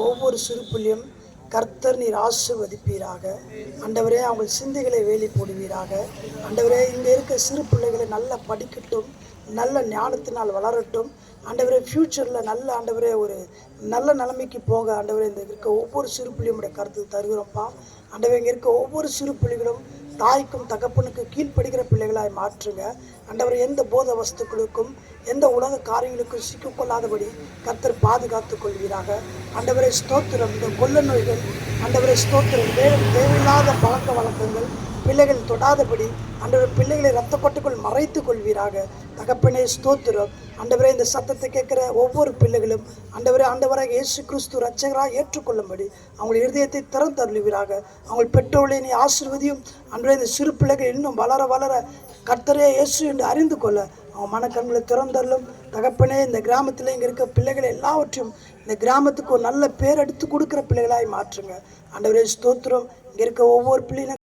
ஒவ்வொரு சிறு பிள்ளையும் கர்த்தர் நீர் ஆசீர்வதிப்பீராக. ஆண்டவரே, அவங்க சிந்தைகளை வேலி போடுவீராக. ஆண்டவரே, இங்கே இருக்க சிறு பிள்ளைகளை நல்லா படிக்கட்டும், நல்ல ஞானத்தினால் வளரட்டும். ஆண்டவரே, ஃப்யூச்சரில் நல்ல ஆண்டவரே ஒரு நல்ல நிலைமைக்கு போக ஆண்டவரே இந்த இருக்க ஒவ்வொரு சிறு பிள்ளையுடைய கருத்து தருகிறோம்ப்பா. ஆண்டவரே, இங்கே இருக்க ஒவ்வொரு சிறு பிள்ளைகளும் தாய்க்கும் தகப்பனுக்கு கீழ்ப்படுகிற பிள்ளைகளாய் மாற்றுங்க. ஆண்டவரை எந்த போத வஸ்துக்களுக்கும் எந்த உலக காரியங்களுக்கும் சிக்கிக்கொள்ளாதபடி கர்த்தர் பாதுகாத்துக் கொள்வீராக. ஆண்டவரை ஸ்தோத்திரம். இந்த கொள்ள நோய்கள் ஆண்டவரை ஸ்தோத்திரம், தேவையில்லாத பழக்க வழக்கங்கள் பிள்ளைகள் தொடாதபடி ஆண்டவரை பிள்ளைகளை இரத்த கொட்டுக்குள் மறைத்துக் கொள்வீராக. தகப்பனே ஸ்தோத்திரம். ஆண்டவரே, இந்த சத்தத்தை கேட்கிற ஒவ்வொரு பிள்ளைகளும் ஆண்டவராக இயேசு கிறிஸ்து ரட்சகராக ஏற்றுக்கொள்ளும்படி அவங்கள் இருதயத்தை திறந்தருளுவீராக. அவங்கள் பெற்றோர்களை நீ ஆசீர்வதியும். ஆண்டவரே, இந்த சிறு பிள்ளைகள் இன்னும் வளர வளர கர்த்தரே இயேசு என்று அறிந்து கொள்ள அவன் மனக்கண்களை திறந்தருளும். தகப்பனே, இந்த கிராமத்தில் இங்கே இருக்க பிள்ளைகள் எல்லாவற்றையும் இந்த கிராமத்துக்கு ஒரு நல்ல பேர் எடுத்து கொடுக்குற பிள்ளைகளாய் மாற்றுங்க. ஆண்டவரே ஸ்தோத்திரம். இங்கே இருக்க ஒவ்வொரு பிள்ளைகளும்